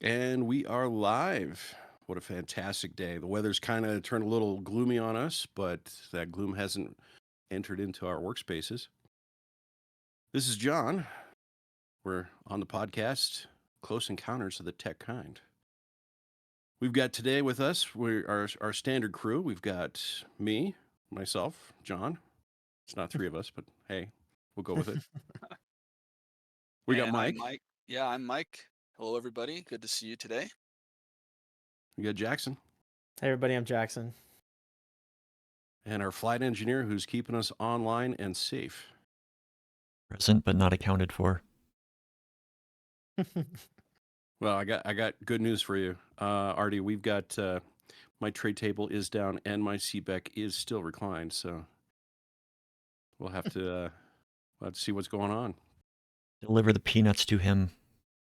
And we are live. What a fantastic day. The weather's kind of turned a little gloomy on us, but that gloom hasn't entered into our workspaces. This is John. We're on the podcast, Close Encounters of the Tech Kind. We've got today with us our standard crew. We've got me, myself, John. It's not three of us, but hey, we'll go with it. We got And I'm Mike. Mike. Yeah, I'm Mike. Hello, everybody. Good to see you today. We got Jackson. Hey everybody, I'm Jackson. And our flight engineer who's keeping us online and safe. Present but not accounted for. Well, I got good news for you, Artie. We've got my tray table is down and my seatback is still reclined, so we'll have to let's see what's going on. Deliver the peanuts to him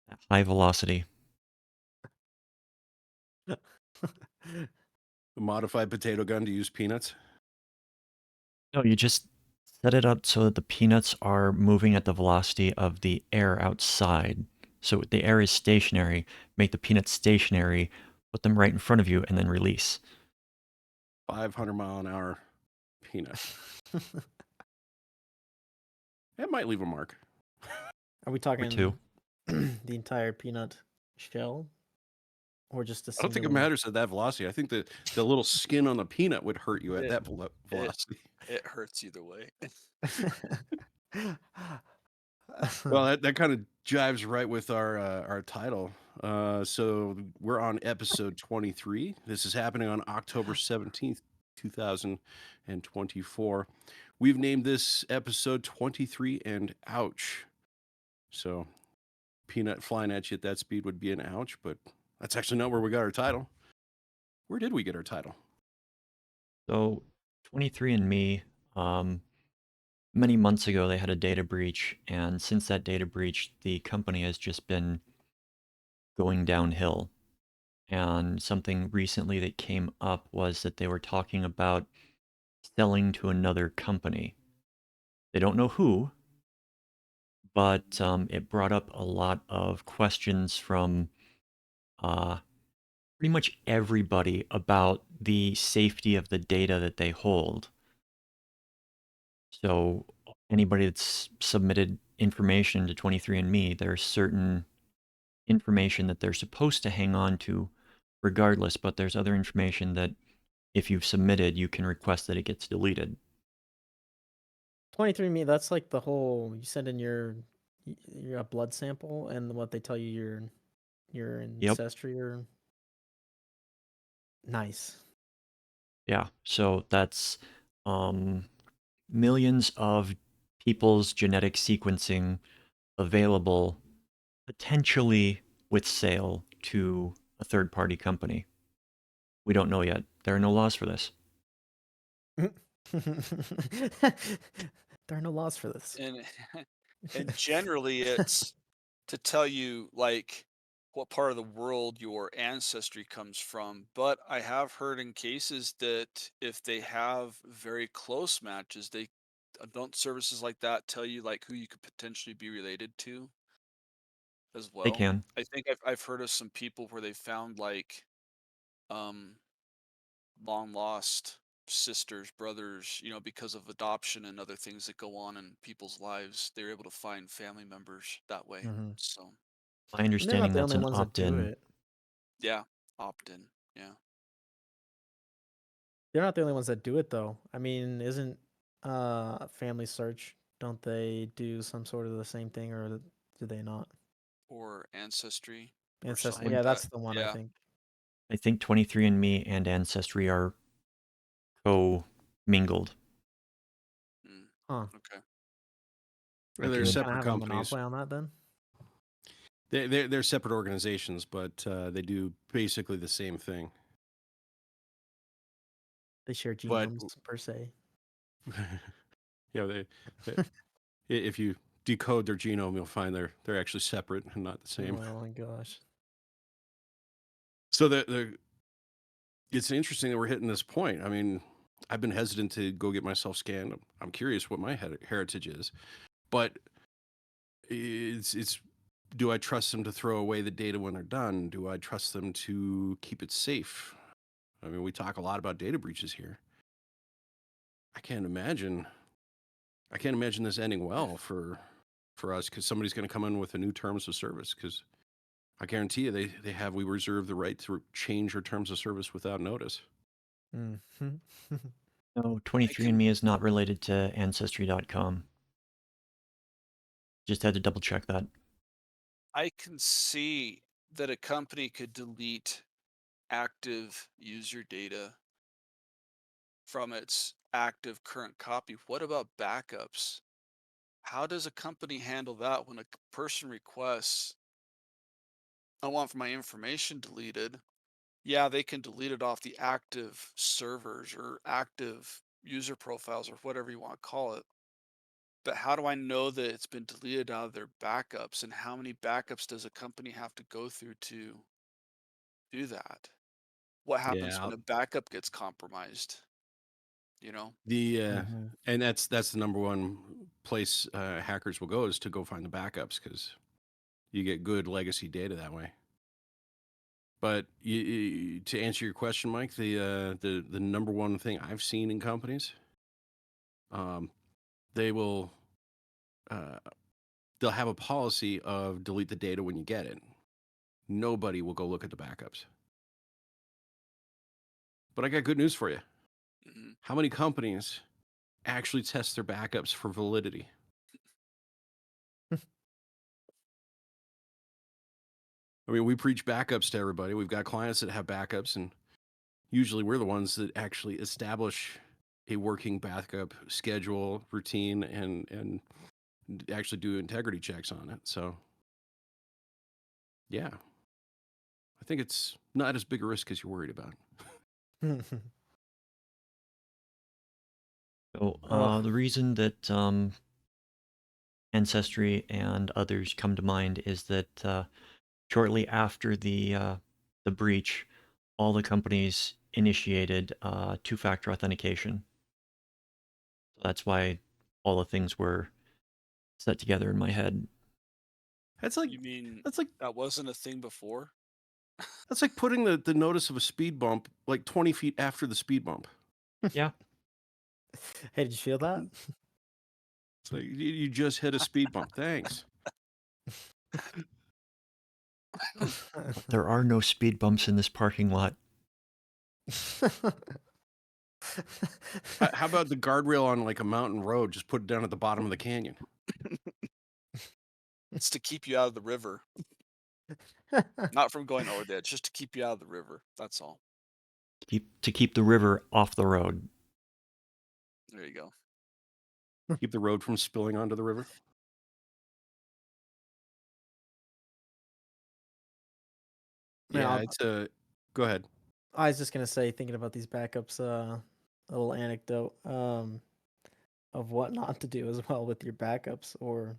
at high velocity. A modified potato gun to use peanuts. No, you just set it up so that the peanuts are moving at the velocity of the air outside. So the air is stationary. Make the peanuts stationary, put them right in front of you, and then release. 500-mile-an-hour peanut. It might leave a mark. Are we Or talking two. the entire peanut shell, or just a I don't think it singular? matters at that velocity. I think the little skin on the peanut would hurt you at It, that it, velocity. it hurts either way. Well, that kind of jives right with our title. So we're on episode 23. This is happening on October 17th, 2024. We've named this episode 23 and ouch. So peanut flying at you at that speed would be an ouch, but that's actually not where we got our title. Where did we get our title? So 23andMe, many months ago, they had a data breach. And since that data breach, the company has just been going downhill. And something recently that came up was that they were talking about selling to another company. They don't know who, but it brought up a lot of questions from uh, pretty much everybody about the safety of the data that they hold. So anybody that's submitted information to 23andMe, there's certain information that they're supposed to hang on to regardless, but there's other information that if you've submitted, you can request that it gets deleted. 23andMe, that's like the whole you send in your blood sample and what they tell you your Yep. ancestry or nice. Yeah. So that's millions of people's genetic sequencing available potentially with sale to a third party company. We don't know yet. There are no laws for this. There are no laws for this. And and generally it's to tell you like what part of the world your ancestry comes from. But I have heard in cases that if they have very close matches, they don't services like that tell you like who you could potentially be related to as They well. can. I think I've heard of some people where they found like um long lost sisters, brothers, because of adoption and other things that go on in people's lives. They're able to find family members that way. Hmm. So, My And they're not understanding the that's only an ones that opt do in. it. yeah, opt in. Yeah. They're not the only ones that do it though. I mean, isn't Family Search, don't they do some sort of the same thing, or do they not? Or ancestry or something Ancestry, like yeah, that. that's the one I Yeah. think. I think 23andMe and Ancestry are co-mingled. Mm, Huh. okay. Well, they're Do they Making kind of separate have a companies. monopoly on that then? They're separate organizations, but they do basically the same thing. They share But genomes per se. yeah, if you decode their genome, you'll find they're actually separate and not the same. Oh my gosh. So it's interesting that we're hitting this point. I mean, I've been hesitant to go get myself scanned. I'm curious what my heritage is, but it's do I trust them to throw away the data when they're done? Do I trust them to keep it safe? I mean, we talk a lot about data breaches here. I can't imagine this ending well for us, because somebody's going to come in with a new terms of service, because I guarantee you we reserve the right to change our terms of service without notice. Mhm. No, I can 23andMe is not related to Ancestry.com. Just had to double check that. I can see that a company could delete active user data from its active current copy. What about backups? How does a company handle that when a person requests, I want my information deleted? Yeah, they can delete it off the active servers or active user profiles or whatever you want to call it. But how do I know that it's been deleted out of their backups? And how many backups does a company have to go through to do that? What happens Yeah, when a backup gets compromised? You know? the Mhm. and that's the number one place hackers will go, is to go find the backups, because you get good legacy data that way. But to answer your question, Mike, the number one thing I've seen in companies, they will uh, they'll have a policy of delete the data when you get it. Nobody will go look at the backups. But I got good news for you. Mhm. How many companies actually test their backups for validity? I mean, we preach backups to everybody. We've got clients that have backups, and usually we're the ones that actually establish a working backup schedule, routine, and actually do integrity checks on it. So, yeah, I think it's not as big a risk as you're worried about. So Oh, the reason that Ancestry and others come to mind is that shortly after the breach, all the companies initiated two-factor authentication. So that's why all the things were set together in my head. That's like You mean that's like that wasn't a thing before? that's like putting the notice of a speed bump like 20 feet after the speed bump. Yeah, hey, did you feel that? It's like you just hit a speed bump. Thanks. but there are no speed bumps in this parking lot. How about the guardrail on like a mountain road? Just put it down at the bottom of the canyon. It's to keep you out of the river, not from going over there. It's just to keep you out of the river. That's all. To keep the river off the road. There you go. Keep the road from spilling onto the river. Man, Yeah, it's a. Go ahead. I was just gonna say, thinking about these backups, a little anecdote of what not to do as well with your backups, or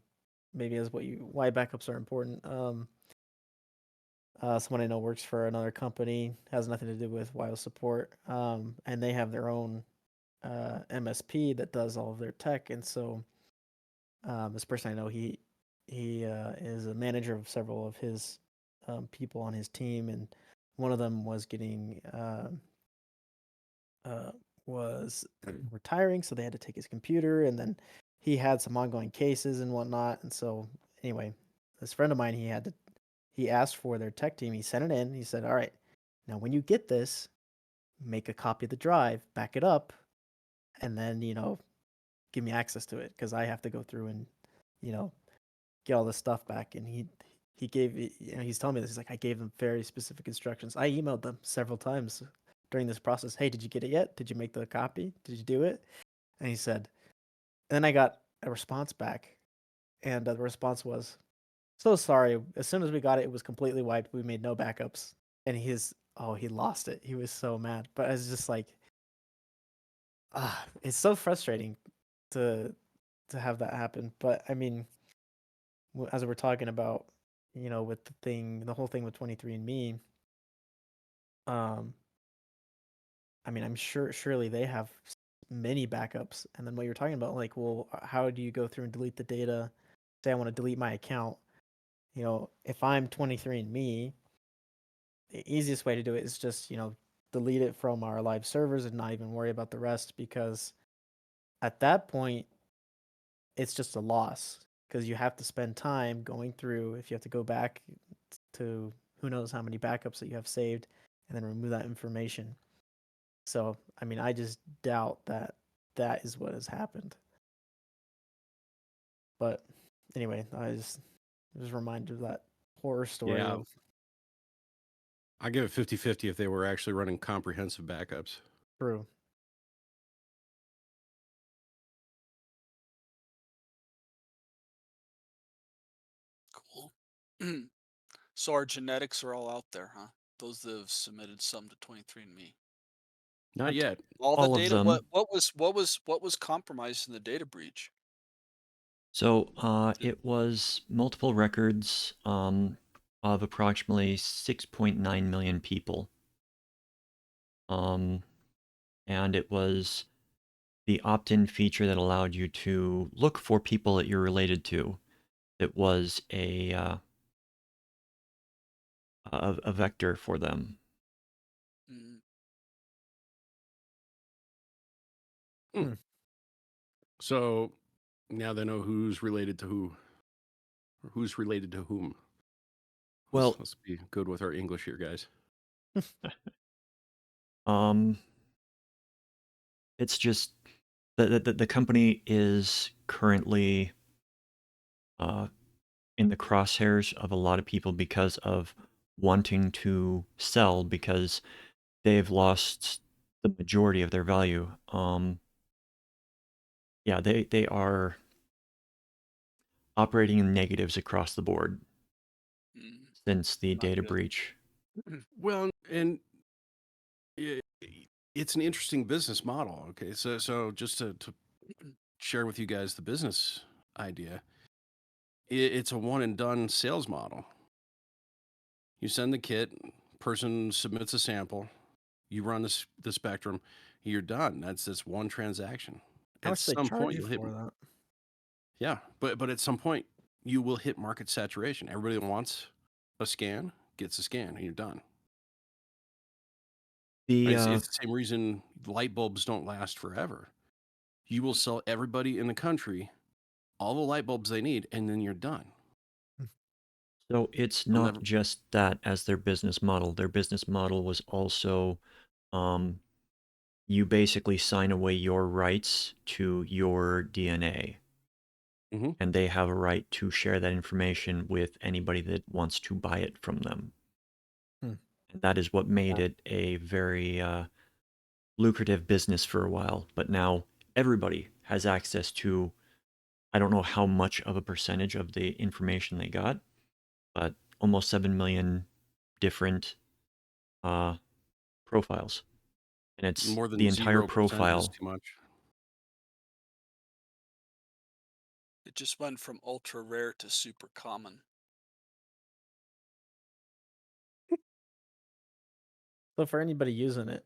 maybe as why backups are important. Someone I know works for another company, has nothing to do with wireless support, and they have their own MSP that does all of their tech, and so this person I know, he is a manager of several of his people on his team, and one of them was getting uh, was retiring, so they had to take his computer, and then he had some ongoing cases and whatnot. And so, anyway, this friend of mine, he asked for their tech team. He sent it in. He said, "All right, now when you get this, make a copy of the drive, back it up, and then give me access to it because I have to go through and you know get all this stuff back." And he's telling me this. He's like, I gave them very specific instructions. I emailed them several times during this process. Hey, did you get it yet? Did you make the copy? Did you do it? And he said, and then I got a response back, and the response was, so sorry. As soon as we got it, it was completely wiped. We made no backups. And he lost it. He was so mad. But it's just like, it's so frustrating to have that happen. But I mean, as we're talking about, with the whole thing with 23andMe, um, I mean, I'm sure surely they have many backups. And then what you're talking about, like, well, how do you go through and delete the data? Say I want to delete my account, if I'm 23andMe, the easiest way to do it is just, delete it from our live servers and not even worry about the rest, because at that point, it's just a loss because you have to spend time going through. If you have to go back to who knows how many backups that you have saved and then remove that information. So, I mean, I just doubt that that is what has happened. But anyway, I was reminded of that horror story Yeah. of I give it 50-50 if they were actually running comprehensive backups. True. Cool. So our genetics are all out there, huh? Those that have submitted some to 23andMe. Not yet. All the All of data. them. What was compromised in the data breach? So it was multiple records of approximately 6.9 million people. And it was the opt-in feature that allowed you to look for people that you're related to. It was a vector for them. Mm. Hmm. So now they know who's related to who, or who's related to whom. Well, Let's be good with our English here, guys. it's just the company is currently in the crosshairs of a lot of people because of wanting to sell, because they've lost the majority of their value. Yeah, they are operating in negatives across the board Mm. since the Not data good. breach. Well, and i- it's an interesting business model. Okay, so just to share with you guys the business idea, it's a one and done sales model. You send the kit, person submits a sample, you run the spectrum, you're done. That's one transaction. How At much do they some charge point, you you'll hit. for that? Yeah, but at some point, you will hit market saturation. Everybody wants a scan, gets a scan, and you're done. The It's the same reason light bulbs don't last forever. You will sell everybody in the country all the light bulbs they need, and then you're done. So it's You'll not never. just that as their business model. Their business model was also um, you basically sign away your rights to your DNA, Hmm. and they have a right to share that information with anybody that wants to buy it from them. Hmm. And that is what made it a very lucrative business for a while. But now everybody has access to, I don't know how much of a percentage of the information they got, but almost 7 million different profiles. And it's More than the entire 0% is profile. too much. It just went from ultra rare to super common. So for anybody using it,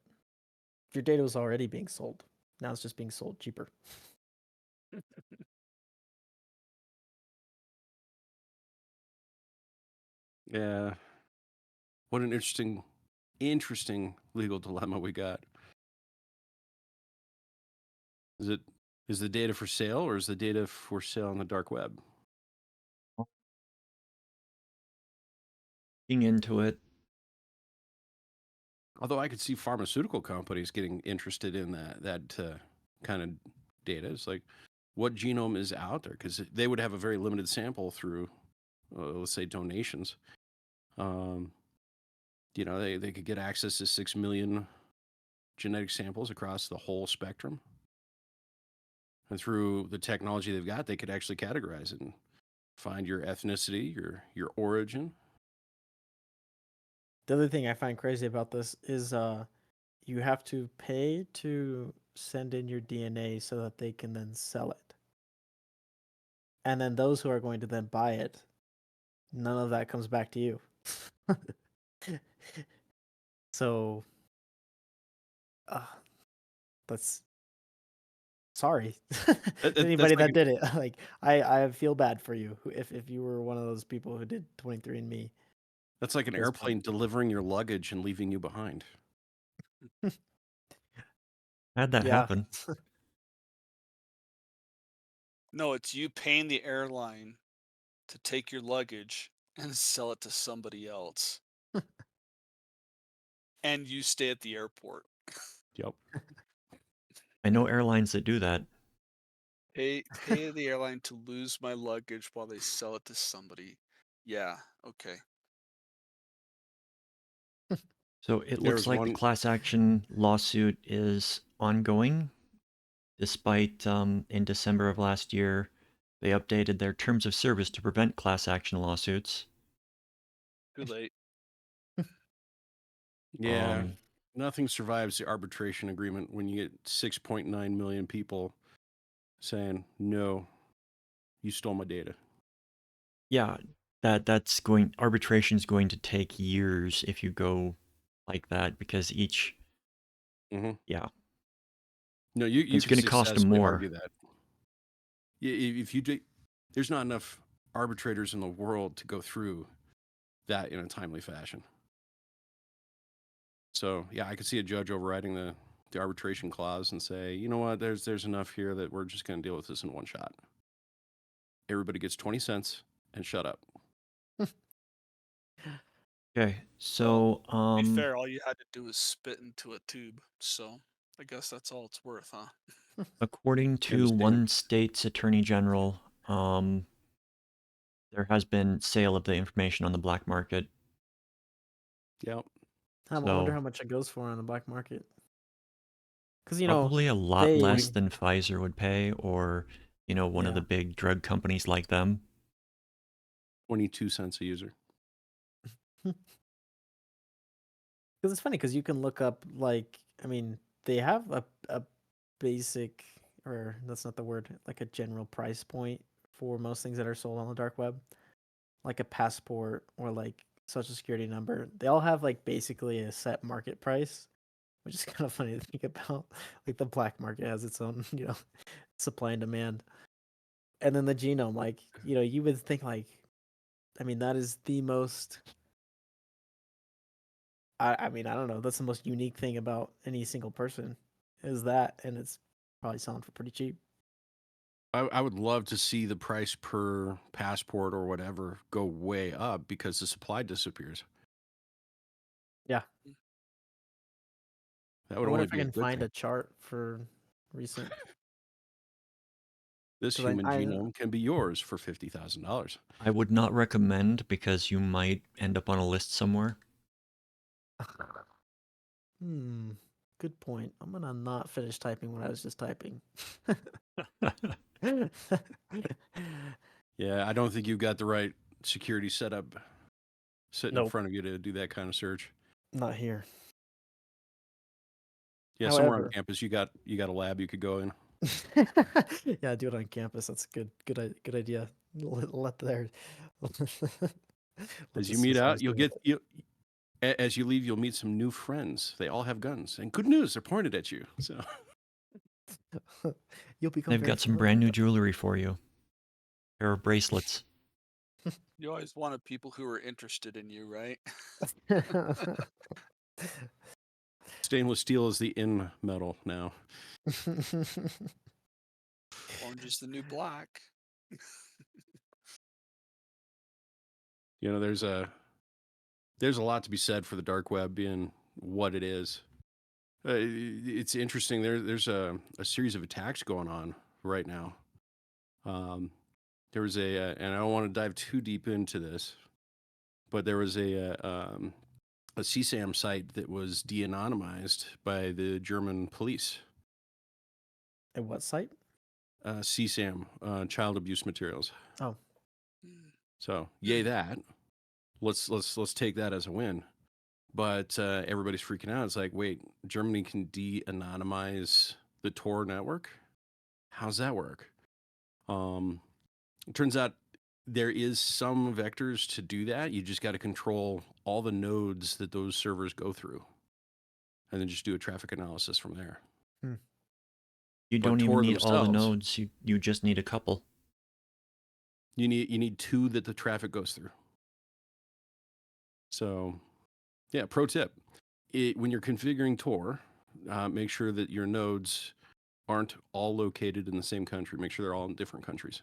if your data was already being sold, now it's just being sold cheaper. Yeah. What an interesting legal dilemma we got. Is it is the data for sale or is the data for sale on the dark web? Looking into it, Although I could see pharmaceutical companies getting interested in that kind of data. It's like what genome is out there because they would have a very limited sample through, let's say, donations. Um, they could get access to 6 million genetic samples across the whole spectrum. And through the technology they've got, they could actually categorize it and find your ethnicity, your origin. The other thing I find crazy about this is you have to pay to send in your DNA so that they can then sell it. And then those who are going to then buy it, none of that comes back to you. So uh, that's sorry. That's Anybody like that did it, like I feel bad for you if you were one of those people who did 23andMe. that's like an Feels bad. airplane delivering your luggage and leaving you behind. Had that Yeah. happen. No, it's you paying the airline to take your luggage and sell it to somebody else, and you stay at the airport. Yep. I know airlines that do that. Pay the airline to lose my luggage while they sell it to somebody. Yeah, okay. So it There looks was like the one. class action lawsuit is ongoing, despite in December of last year, they updated their terms of service to prevent class action lawsuits. Too late. Yeah, Um, nothing survives the arbitration agreement when you get 6.9 million people saying, no, you stole my data. yeah, arbitration is going to take years if you go like that because each, Hmm. yeah, No, you it's could going to cost them successfully more. argue that. If you do, there's not enough arbitrators in the world to go through that in a timely fashion. So yeah, I could see a judge overriding the arbitration clause and say, you know what, there's enough here that we're just going to deal with this in one shot. Everybody gets 20 cents and shut up. Okay, Well, so to be fair, all you had to do was spit into a tube, so I guess that's all it's worth, huh? according I to understand. one state's attorney general, there has been sale of the information on the black market. Yep. I wonder So how much it goes for on the black market. Because probably a lot they less than Pfizer would pay, or one of the yeah. big drug companies like them. 22 cents a user. Because it's funny because you can look up they have a basic, or that's not the word, like a general price point for most things that are sold on the dark web, like a passport or like social security number. They all have like basically a set market price, which is kind of funny to think about. Like the black market has its own, supply and demand. And then the genome, you would think that is the most. I don't know. That's the most unique thing about any single person, is that, and it's probably selling for pretty cheap. I would love to see the price per passport or whatever go way up because the supply disappears. Yeah, That I would wonder only if I be a can good find thing. a chart for recent, This because human I genome can be yours for $50,000. I would not recommend because you might end up on a list somewhere. good point. I'm gonna not finish typing what I was just typing. Yeah, I don't think you've got the right security setup sitting in Nope, front of you to do that kind of search. not here. Yeah, somewhere on However, campus you got a lab you could go in. yeah, do it on campus. That's good idea. Let their let As the you meet out, systems you'll deal with get as you leave, you'll meet some new friends. They all have guns, and good news, they're pointed at you. So it. You'll become They've very got some familiar brand with new them. jewelry for you. Pair of bracelets. You always wanted people who are interested in you, right? stainless steel is the in metal now. Orange is the new black. There's a lot to be said for the dark web being what it is. It's interesting. There's a series of attacks going on right now. There was and I don't want to dive too deep into this, but there was a CSAM site that was de-anonymized by the German police. And what site? CSAM, child abuse materials. Oh, So yay that. Let's take that as a win. But everybody's freaking out. It's like, wait, Germany can de-anonymize the Tor network? How's that work? It turns out there is some vectors to do that. You just got to control all the nodes that those servers go through, and then just do a traffic analysis from there. Hmm. You But don't even Tor need all the themselves, nodes. You just need a couple. you need two that the traffic goes through. So, yeah, pro tip: when you're configuring Tor, make sure that your nodes aren't all located in the same country. Make sure they're all in different countries.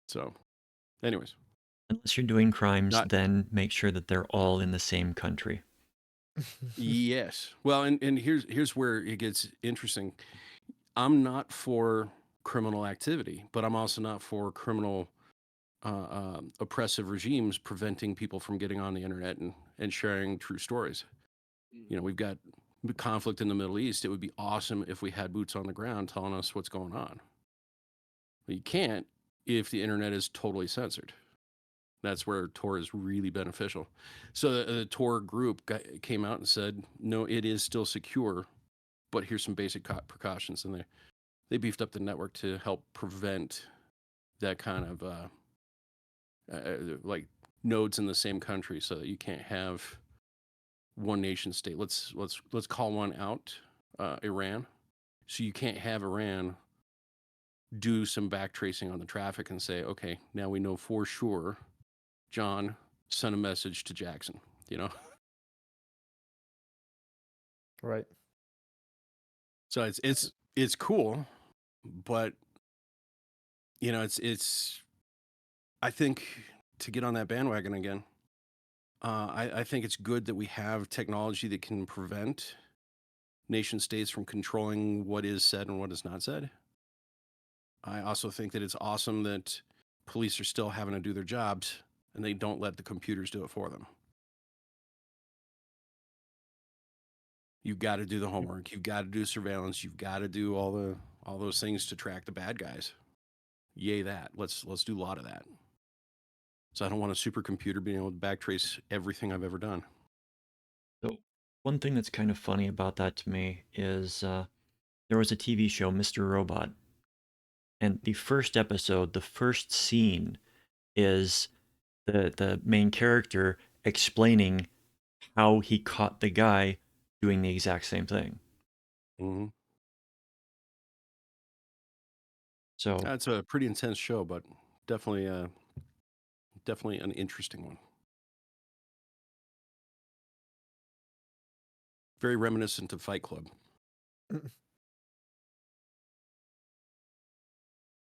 So, anyways, Unless you're doing crimes, not then make sure that they're all in the same country. yes. Well, and here's where it gets interesting. I'm not for criminal activity, but I'm also not for criminal oppressive regimes preventing people from getting on the internet and sharing true stories. You know, we've got conflict in the Middle East. It would be awesome if we had boots on the ground telling us what's going on. But you can't if the internet is totally censored. That's where Tor is really beneficial. So the Tor group came out and said, no, it is still secure, but here's some basic precautions. And they beefed up the network to help prevent that kind of like nodes in the same country, so that you can't have one nation state. Let's call one out, Iran. So you can't have Iran do some back tracing on the traffic and say, okay, now we know for sure John sent a message to Jackson, you know? Right. So it's cool, but you know, it's I think, to get on that bandwagon again, I think it's good that we have technology that can prevent nation states from controlling what is said and what is not said. I also think that it's awesome that police are still having to do their jobs and they don't let the computers do it for them. You've got to do the homework. You've got to do surveillance. You've got to do all those things to track the bad guys. Yay that. Let's do a lot of that. So I don't want a supercomputer being able to backtrace everything I've ever done. So one thing that's kind of funny about that to me is there was a TV show, Mr. Robot, and the first episode, the first scene is the main character explaining how he caught the guy doing the exact same thing. Mm-hmm. So That's a pretty intense show, but definitely definitely an interesting one. Very reminiscent of Fight Club.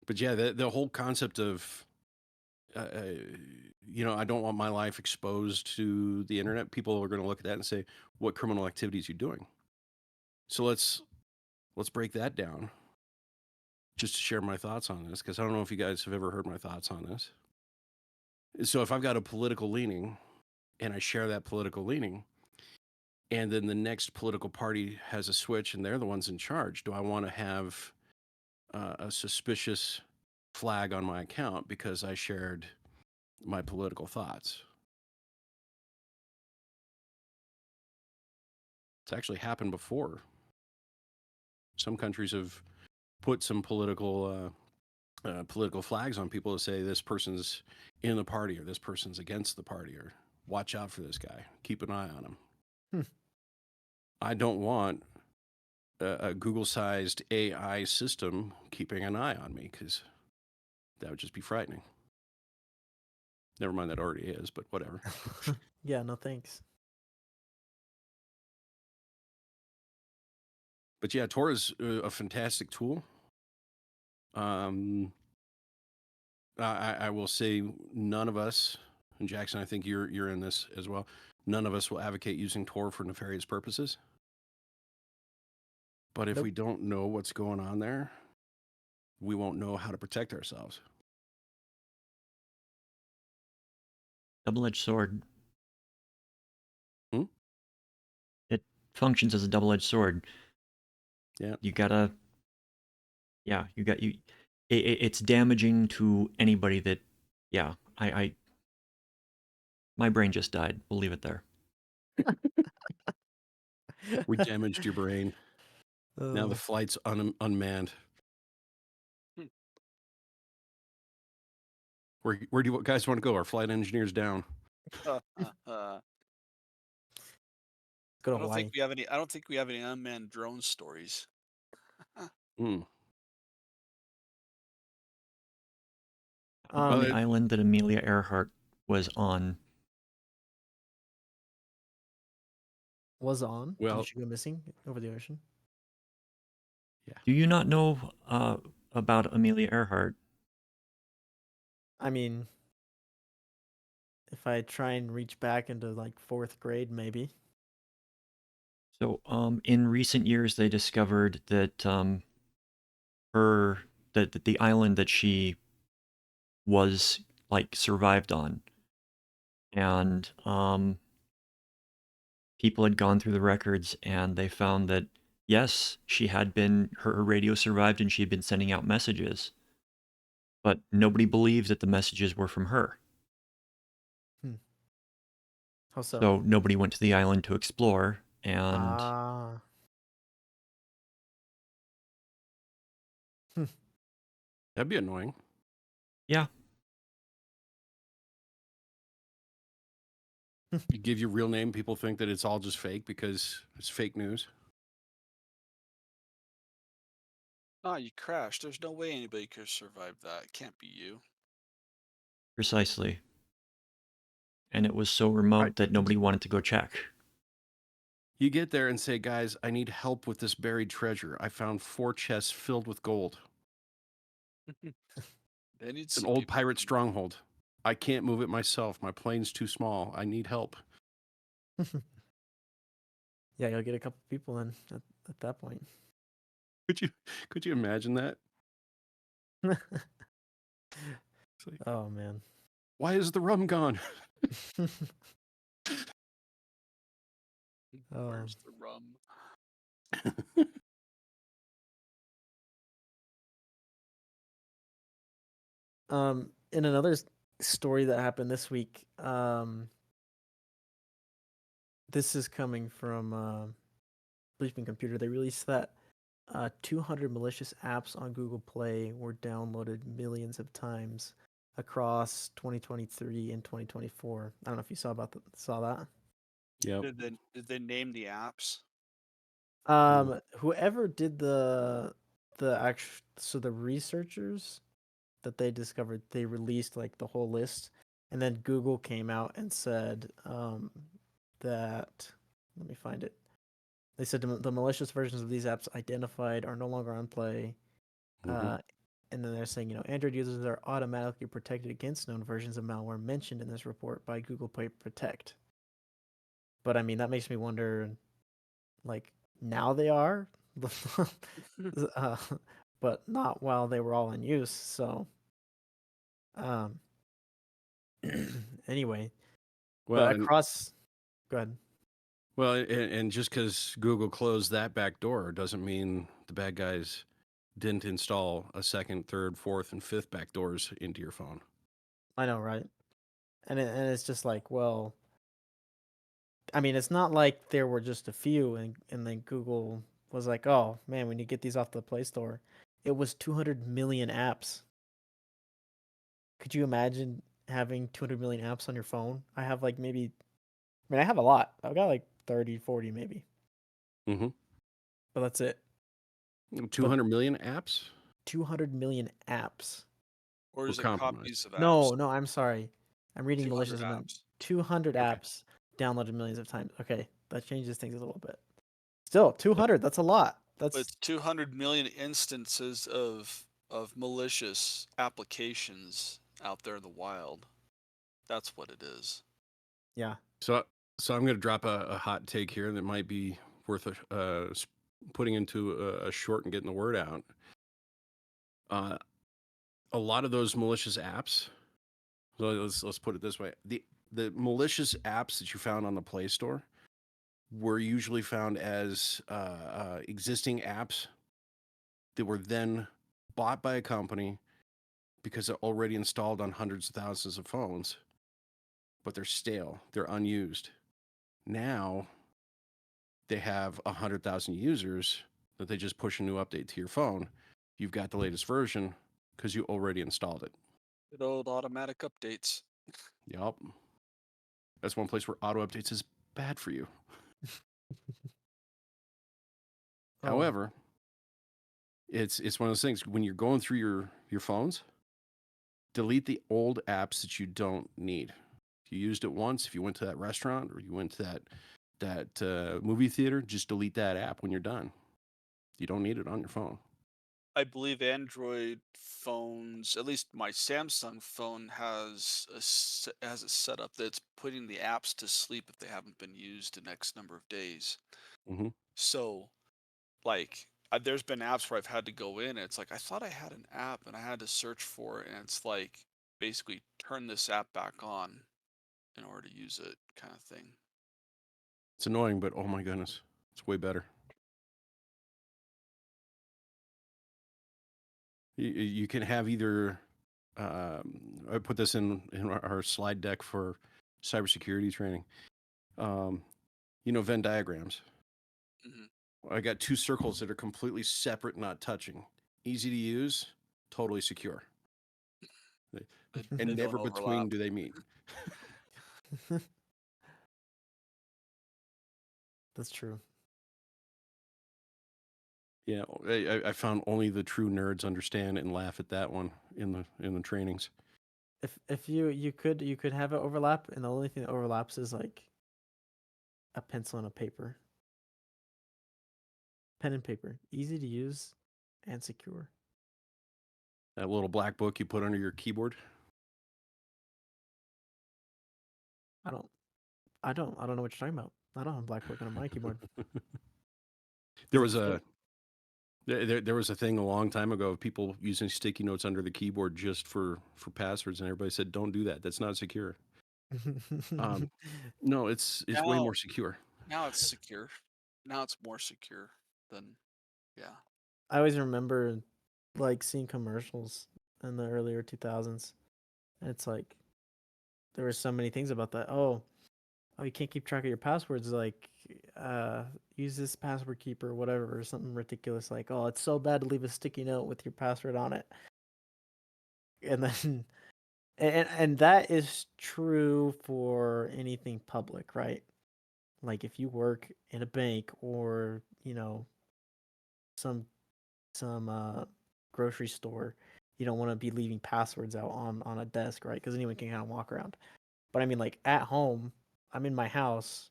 But yeah, the whole concept of, you know, I don't want my life exposed to the internet. People are going to look at that and say, "What criminal activities are you doing?" So let's break that down, just to share my thoughts on this, because I don't know if you guys have ever heard my thoughts on this. So if I've got a political leaning and I share that political leaning, and then the next political party has a switch and they're the ones in charge, do I want to have a suspicious flag on my account because I shared my political thoughts? It's actually happened before. Some countries have put some political flags on people to say this person's in the party or this person's against the party, or watch out for this guy, keep an eye on him. Hmm. I don't want a Google-sized AI system keeping an eye on me, because that would just be frightening. Never mind, that already is, but whatever. Yeah, no thanks. But yeah, Tor is a fantastic tool. I will say none of us, and Jackson, I think you're in this as well, none of us will advocate using Tor for nefarious purposes. But if Nope. we don't know what's going on there, we won't know how to protect ourselves. double-edged sword. Hmm? It functions as a double-edged sword. Yeah. You gotta, yeah, it's damaging to anybody that, yeah, my brain just died. We'll leave it there. We damaged your brain. Now the Oh, flight's unmanned. Hmm. Where do you guys want to go? Our flight engineer's down. Uh, uh, uh, go to I don't think Hawaii. we have any. I don't think we have any unmanned drone stories. Mm. How about Well, the Um, island that Amelia Earhart was on? was on. Did well, she go missing over the ocean? yeah. Do you not know about Amelia Earhart? I mean, if I try and reach back into like fourth grade, maybe. So, in recent years, they discovered that that the island that she was like survived on, and people had gone through the records and they found that yes, she had been her radio survived and she had been sending out messages, but nobody believed that the messages were from her. Hmm. How so? So nobody went to the island to explore, and Ah. Hmm. That'd be annoying. yeah, You give your real name, people think that it's all just fake because it's fake news. Ah, you crashed. There's no way anybody could have survived that. It can't be you. precisely. And it was so Right. remote that nobody wanted to go check. You get there and say, guys, I need help with this buried treasure. I found 4 chests filled with gold. They need It's an some old people. pirate stronghold. I can't move it myself. My plane's too small. I need help. Yeah, you'll get a couple people in at that point. Could you imagine that? It's like, Oh man. why is the rum gone? Oh. Where's the rum? In another story that happened this week, this is coming from Bleeping Computer. They released that 200 malicious apps on Google Play were downloaded millions of times across 2023 and 2024. I don't know if you saw that. Yep. Did they name the apps? Whoever did the researchers that they discovered, they released like the whole list, and then Google came out and said that, let me find it. They said the malicious versions of these apps identified are no longer on play. Mhm. And then they're saying, Android users are automatically protected against known versions of malware mentioned in this report by Google Play Protect. But I mean, that makes me wonder, like, now they are, uh, but not while they were all in use. So, um, anyway, Well, but and across, go ahead. well, and just because Google closed that back door doesn't mean the bad guys didn't install a second, third, fourth, and fifth back doors into your phone. I know, right? And it's just like, well, I mean, it's not like there were just a few, and then Google was like, "Oh man, we need to get these off the Play Store." It was 200 million apps. Could you imagine having 200 million apps on your phone? I have like maybe, I mean, I have a lot. I've got like 30, 40 maybe, Mm-hmm. but that's it. 200 million apps 200 million apps. Or were is it compromised. copies of apps? No, I'm sorry. I'm reading 200 malicious and then apps. 200 Okay. apps downloaded millions of times. Okay, that changes things a little bit. Still, 200, that's a lot. But That's it's 200 million instances of malicious applications out there in the wild. That's what it is. yeah. So, I'm going to drop a hot take here that might be worth putting into a short and getting the word out. A lot of those malicious apps. So let's put it this way: the malicious apps that you found on the Play Store were usually found as existing apps that were then bought by a company because they're already installed on hundreds of thousands of phones, but they're stale, they're unused. Now they have 100,000 users that they just push a new update to your phone. You've got the latest version because you already installed it. Good old automatic updates. Yep. That's one place where auto updates is bad for you. Oh, However, it's one of those things when you're going through your phones, delete the old apps that you don't need. If you used it once, if you went to that restaurant or you went to that movie theater, just delete that app when you're done. You don't need it on your phone. I believe Android phones, at least my Samsung phone, has a setup that's putting the apps to sleep if they haven't been used in X number of days. Hmm. So, like, there's been apps where I've had to go in, and it's like I thought I had an app, and I had to search for it, and it's like basically turn this app back on in order to use it, kind of thing. It's annoying, but oh my goodness, it's way better. You can have either. I put this in our slide deck for cybersecurity training. Venn diagrams. Hmm. I got two circles that are completely separate, not touching. Easy to use, totally secure. And They never don't between overlap. do they meet. that's true. Yeah, I found only the true nerds understand and laugh at that one in the trainings. If you could have it overlap, and the only thing that overlaps is like a pencil and a paper, pen and paper, easy to use and secure. That little black book you put under your keyboard. I don't know what you're talking about. I don't have a black book on my keyboard. There Does was it a fit? there was a thing a long time ago of people using sticky notes under the keyboard just for passwords, and everybody said, "Don't do that. That's not secure." No, it's way Now, more secure. now it's secure. Now it's more secure than, yeah. I always remember like seeing commercials in the earlier 2000s. And it's like there were so many things about that. Oh, you can't keep track of your passwords. Like, use this password keeper, or whatever, or something ridiculous. Like, oh, it's so bad to leave a sticky note with your password on it. And then, and that is true for anything public, right? Like if you work in a bank or some grocery store, you don't want to be leaving passwords out on a desk, right? Because anyone can kind of walk around. But I mean, like at home, I'm in my house.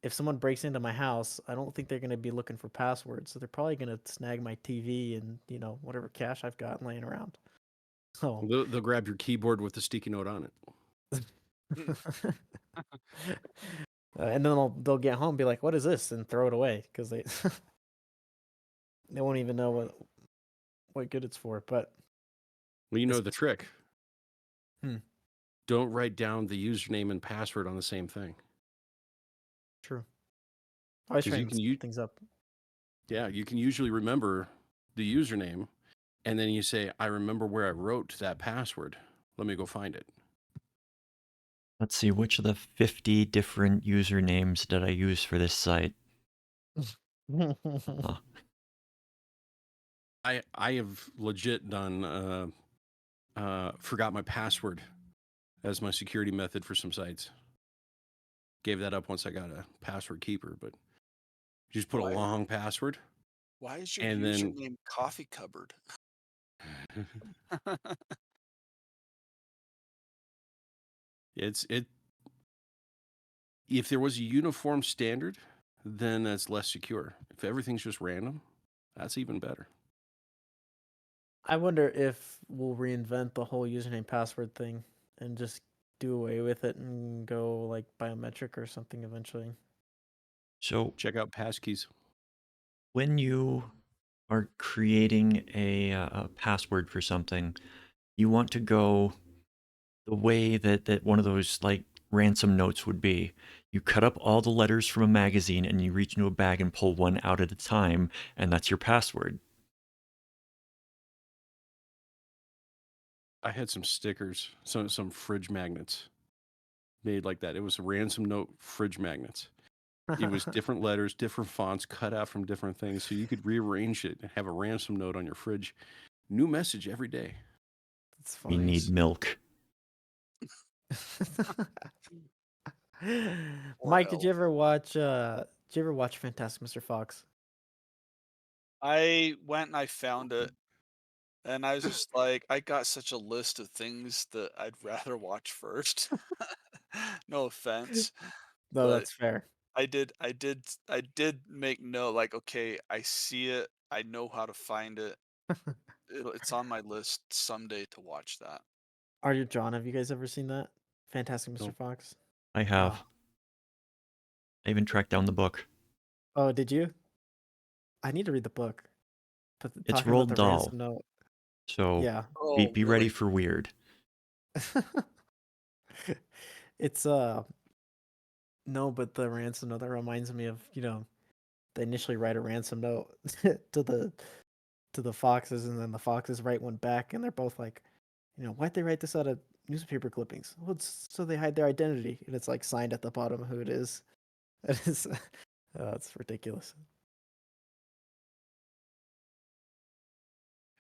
If someone breaks into my house, I don't think they're going to be looking for passwords. So they're probably going to snag my TV and, whatever cash I've got laying around. So, They'll grab your keyboard with the sticky note on it. and then they'll get home and be like, "What is this?" and throw it away because they they won't even know what good it's for. But Well, you know it's the trick. Hmm. Don't write down the username and password on the same thing. True. I always 'Cause try you and can split things up. Yeah, you can usually remember the username, and then you say, "I remember where I wrote that password. Let me go find it." Let's see, which of the 50 different usernames did I use for this site? Huh. I have legit done forgot my password as my security method for some sites. Gave that up once I got a password keeper, but you just put a Why? long password Why is your and then username Coffee Cupboard? it if there was a uniform standard, then that's less secure. If everything's just random, that's even better. I wonder if we'll reinvent the whole username password thing and just do away with it and go like biometric or something eventually. So Check out passkeys. when you are creating a password for something, you want to go the way that one of those like ransom notes would be. You cut up all the letters from a magazine and you reach into a bag and pull one out at a time, and that's your password. I had some stickers, some fridge magnets made like that. It was a ransom note fridge magnets. It was different letters, different fonts cut out from different things, so you could rearrange it and have a ransom note on your fridge. New message every day. That's We funny. need milk. Or Mike, did you elf. ever watch Did you ever watch Fantastic Mr. Fox? I went and I found it, and I was just like, I got such a list of things that I'd rather watch first. No offense, No, but that's fair. I did make note, like, okay, I see it, I know how to find it. It's on my list someday to watch that. Are you John? Have you guys ever seen that? Fantastic Mr. Nope. Fox? I have. Oh. I even tracked down the book. Oh, did you? I need to read the book. But It's talking about Roald the Dahl, ransom note, so yeah. Oh, be ready really? for weird. It's no, but the ransom note that reminds me of, they initially write a ransom note to the foxes, and then the foxes write one back, and they're both like, why'd they write this out of newspaper clippings? Well, it's so they hide their identity, and it's like signed at the bottom who it is. It's it's ridiculous.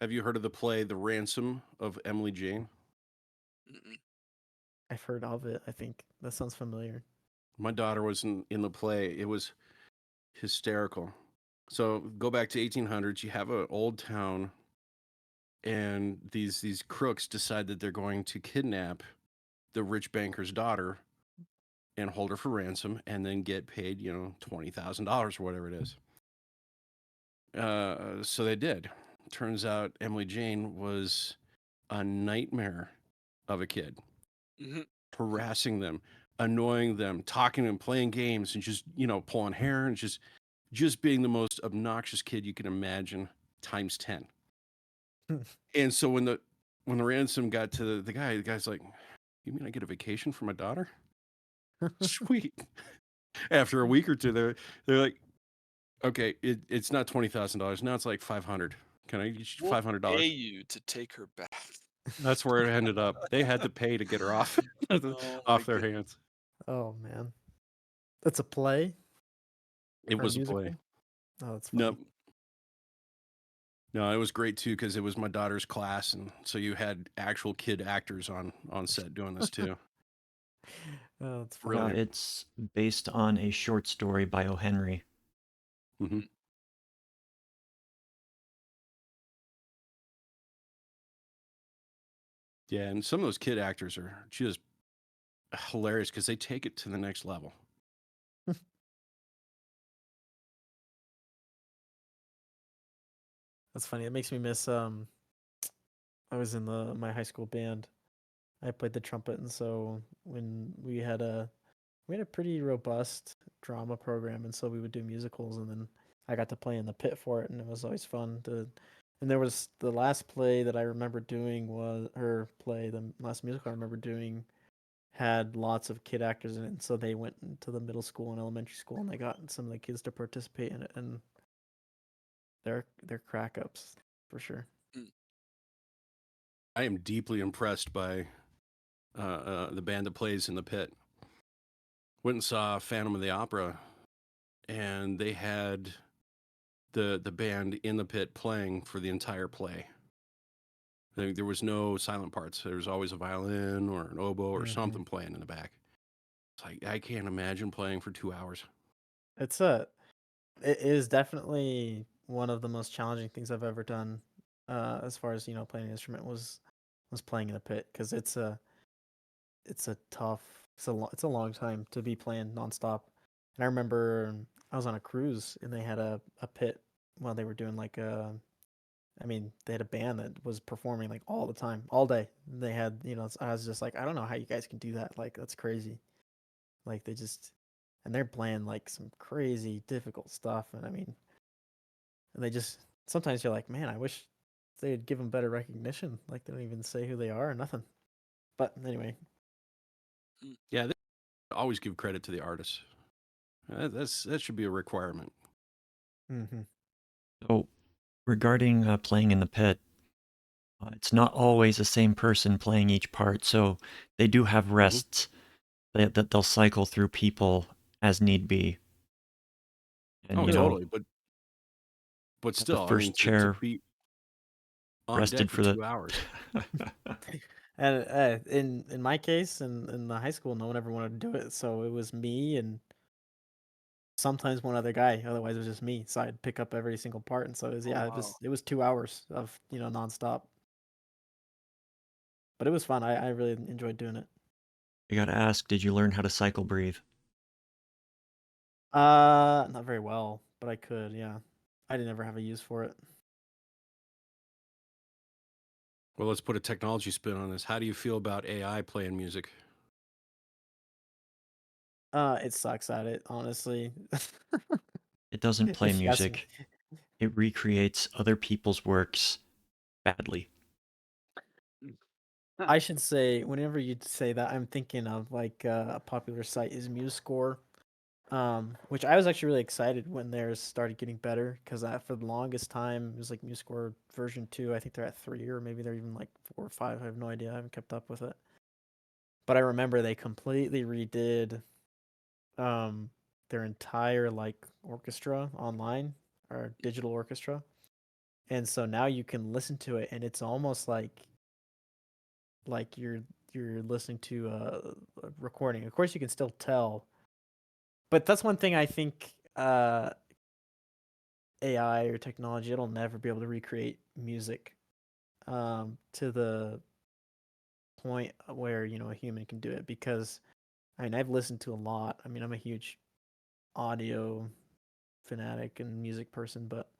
Have you heard of the play The Ransom of Emily Jane? Mm-mm. I've heard of it. I think that sounds familiar. My daughter was in the play. It was hysterical. So go back to 1800s. You have an old town, and these crooks decide that they're going to kidnap the rich banker's daughter and hold her for ransom, and then get paid, $20,000 or whatever it is. So they did. Turns out Emily Jane was a nightmare of a kid, Mhm. harassing them, annoying them, talking to them, playing games, and just pulling hair, and just being the most obnoxious kid you can imagine times 10. And so when the ransom got to the guy, the guy's like, "You mean I get a vacation for my daughter? Sweet." After a week or two, they're like, "Okay, it's not $20,000 now; it's like 500. Can I get you We'll pay $500?" you to take her back. That's where it ended up. They had to pay to get her off Oh my off their goodness. hands. Oh man, that's a play It or a was a play. musical. Oh, that's No, funny. no, it was great too because it was my daughter's class, and so you had actual kid actors on set doing this too. Oh, that's funny. Brilliant. It's based on a short story by O. Henry. Hmm. Yeah, and some of those kid actors are just hilarious because they take it to the next level. That's funny. It makes me miss. I was in my high school band. I played the trumpet, and so when we had a pretty robust drama program, and so we would do musicals, and then I got to play in the pit for it, and it was always fun to. And there was the last play that I remember doing was her play. The last musical I remember doing had lots of kid actors in it, and so they went into the middle school and elementary school, and they got some of the kids to participate in it, and they're crack ups for sure. Mm. I am deeply impressed by the band that plays in the pit. Went and saw Phantom of the Opera, and they had the band in the pit playing for the entire play. There was no silent parts. There was always a violin or an oboe or Hmm. something playing in the back. It's like I can't imagine playing for 2 hours. It's a It is definitely one of the most challenging things I've ever done, as far as playing an instrument was playing in a pit because it's a tough it's a long time to be playing nonstop. And I remember I was on a cruise and they had a pit while they were doing like I mean they had a band that was performing like all the time, all day. They had I was just like I don't know how you guys can do that. Like that's crazy. Like they just and they're playing like some crazy difficult stuff, and I mean and they just sometimes you're like, man, I wish they'd give them better recognition. Like they don't even say who they are or nothing. But anyway, Mm. Yeah, they always give credit to the artists. That should be a requirement. hmm So, regarding playing in the pit, it's not always the same person playing each part, so they do have Hmm. rests that they'll cycle through people as need be. And, Oh, you know, totally. But the still, I mean, first to chair be on deck rested for for the. 2 hours. and in my case, in the high school, no one ever wanted to do it, so it was me and sometimes one other guy. Otherwise, it was just me. So I'd pick up every single part, and so it was Oh, yeah, wow. it was 2 hours of nonstop. But it was fun. I really enjoyed doing it. I gotta ask, did you learn how to cycle breathe? Not very well, but I could. Yeah, I didn't ever have a use for it. Well, let's put a technology spin on this. How do you feel about AI playing music? It sucks at it, honestly. It doesn't play If you ask me. music. It recreates other people's works badly. I should say, whenever you say that, I'm thinking of like a popular site is MuseScore, which I was actually really excited when theirs started getting better because for the longest time it was like MuseScore version 2. I think they're at 3, or maybe they're even like 4 or 5. I have no idea. I haven't kept up with it. But I remember they completely redid um, their entire like orchestra online, or digital orchestra, and so now you can listen to it, and it's almost like you're listening to a recording. Of course, you can still tell, but that's one thing I think AI or technology, it'll never be able to recreate music to the point where a human can do it. Because I mean, I've listened to a lot. I mean, I'm a huge audio fanatic and music person, but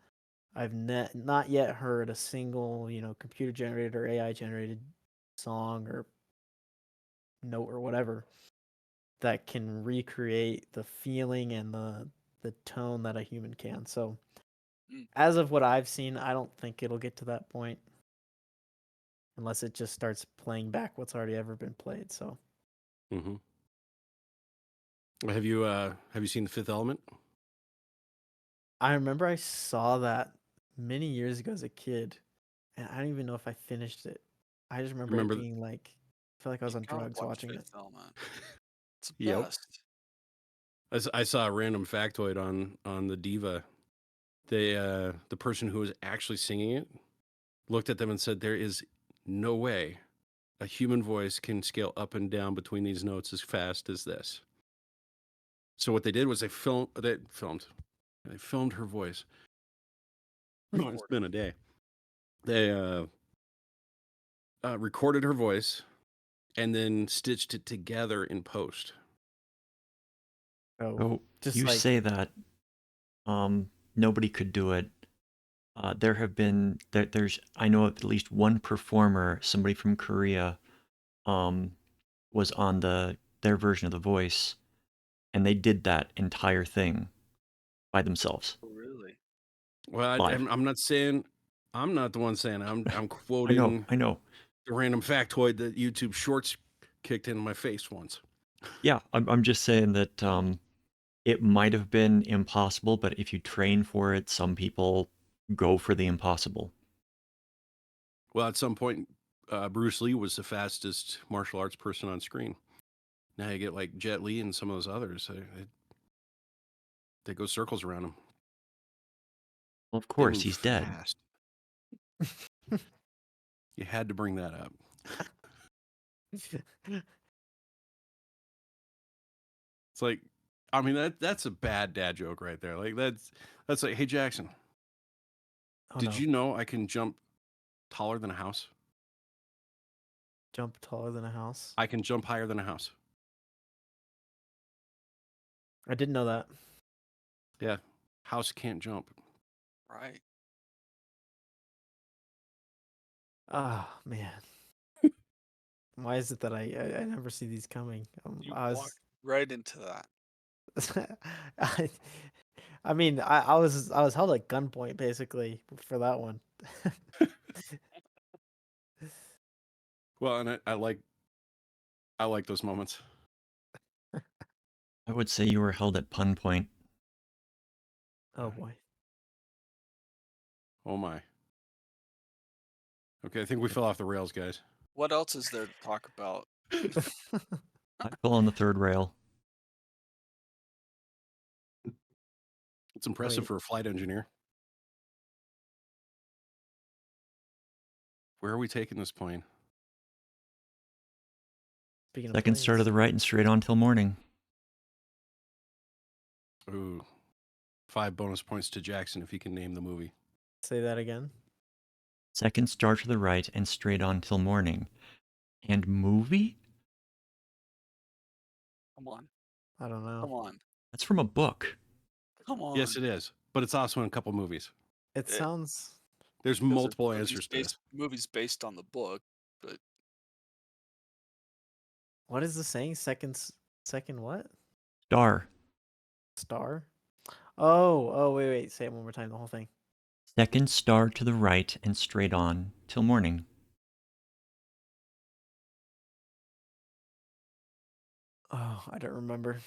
I've not yet heard a single computer generated or AI generated song or note or whatever that can recreate the feeling and the tone that a human can. So Mm. as of what I've seen, I don't think it'll get to that point unless it just starts playing back what's already ever been played. So Mm-hmm. Have you seen The Fifth Element? I remember I saw that many years ago as a kid, and I don't even know if I finished it. I just remember it Remember? being like, I feel like I was You on gotta drugs watch watching it. Fifth Element. It's the Yep. best. I saw a random factoid on the diva. The person who was actually singing it looked at them and said, "There is no way a human voice can scale up and down between these notes as fast as this." So what they did was they filmed her voice. It's been a day. They recorded her voice and then stitched it together in post. Oh, Oh, just you like say that nobody could do it. There's I know of at least one performer, somebody from Korea, um, was on their version of The Voice, and they did that entire thing by themselves Oh, really? Well, live. I'm not saying I'm not the one saying it. I'm I quoting know. the random factoid that YouTube Shorts kicked in my face once. Yeah, I'm just saying that it might have been impossible, but if you train for it, some people go for the impossible. Well, at some point, Bruce Lee was the fastest martial arts person on screen. Now you get like Jet Li and some of those others. They go circles around him. Well, of They course, move he's dead. fast. You had to bring that up. It's like, I mean, that's a bad dad joke right there. Like that's like, hey Jackson, oh did no, you know I can jump taller than a house? jump taller than a house. I can jump higher than a house. I didn't know that. Yeah, house can't jump. Right. Oh man, why is it that I never see these coming? You I was walked right into that. I, I mean, I was held at gunpoint basically for that one. Well, and I like those moments. I would say you were held at pun point. Oh boy. Oh my. Okay, I think we fell off the rails, guys. What else is there to talk about? I fell on the third rail. It's impressive mean, for a flight engineer. Where are we taking this plane? speaking of Second start of planes, the right and straight on till morning. Ooh, 5 bonus points to Jackson if he can name the movie. Say that again. Second star to the right and straight on till morning. And movie? Come on. I don't Come know. on. That's from a book. Come on. Yes, it is, but it's also in a couple movies. It It- sounds. There's Because there's multiple answers to this. movies based on the book, but What is the saying? Second what? Star. Star? Oh, wait. Say it one more time. The whole thing. Second star to the right and straight on till morning. Oh, I don't remember.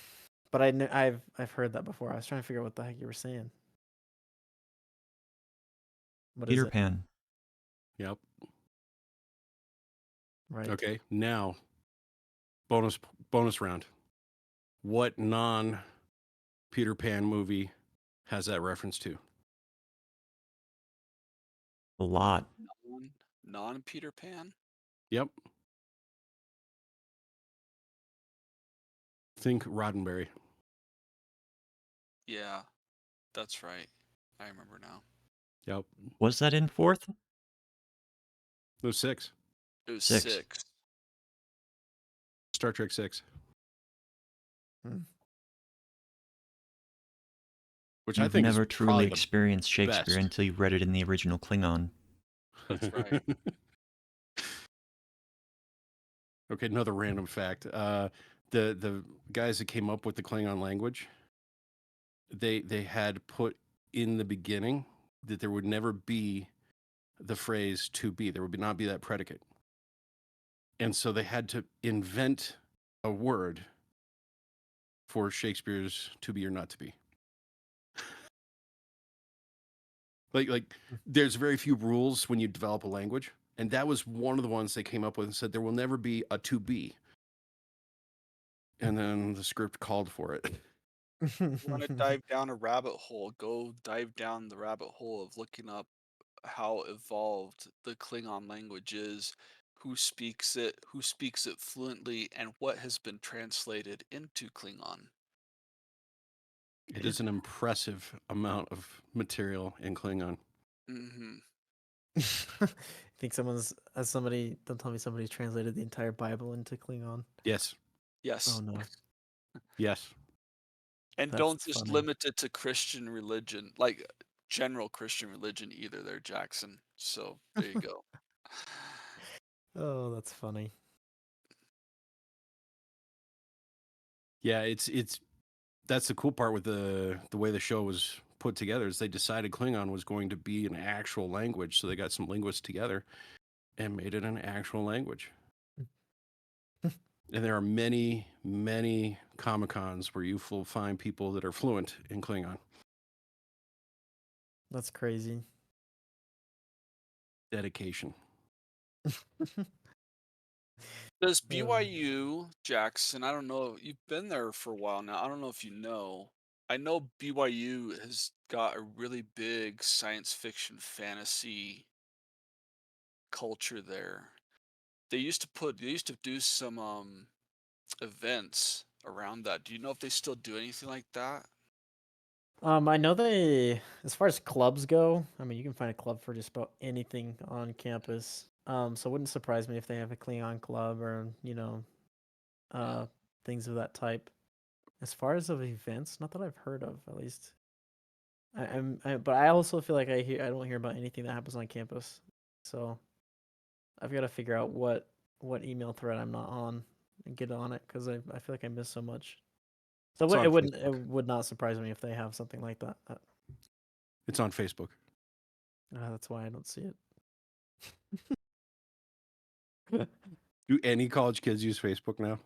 But I've heard that before. I was trying to figure out what the heck you were saying. What is Peter it? Pan. Yep. Right. Okay. Now, bonus round. What non Peter Pan movie has that reference to? A lot. non Peter Pan. Yep. Think Roddenberry. Yeah, that's right. I remember now. Yep. Was that in fourth? It was 6. It was 6. 6. Star Trek 6. Hmm. Which I You've think is never truly probably the experienced Shakespeare best. until you read it in the original Klingon. That's right. Okay, another random fact. The guys that came up with the Klingon language, they had put in the beginning that there would never be the phrase "to be." There would not be that predicate, and so they had to invent a word for Shakespeare's "to be" or "not to be." Like, there's very few rules when you develop a language, and that was one of the ones they came up with and said there will never be a "to be," and then the script called for it. You want to dive down a rabbit hole, go dive down the rabbit hole of looking up how evolved the Klingon language is, who speaks it fluently, and what has been translated into Klingon. It is an impressive amount of material in Klingon. Hmm. I think don't tell me somebody's translated the entire Bible into Klingon. Yes, Yes. Oh no, yes. And that's don't just funny. limit it to Christian religion, like general Christian religion either there, Jackson. So there you go. Oh, that's funny. Yeah, it's that's the cool part with the way the show was put together is they decided Klingon was going to be an actual language, so they got some linguists together and made it an actual language. And there are many, many Comic-Cons where you will find people that are fluent in Klingon. That's crazy. Dedication. Does Uh, BYU, Jackson, I don't know, you've been there for a while now. I don't know if you know. I know BYU has got a really big science fiction fantasy culture there. They used to do some events around that. Do you know if they still do anything like that? I know as far as clubs go, I mean, you can find a club for just about anything on campus. So it wouldn't surprise me if they have a Klingon club or, Yeah. things of that type. As far as of events, not that I've heard of, at least. But I also feel like I don't hear about anything that happens on campus. So I've got to figure out what email thread I'm not on and get on it because I feel like I miss so much. So It's on it Facebook. would not surprise me if they have something like that. It's on Facebook. That's why I don't see it. Do any college kids use Facebook now?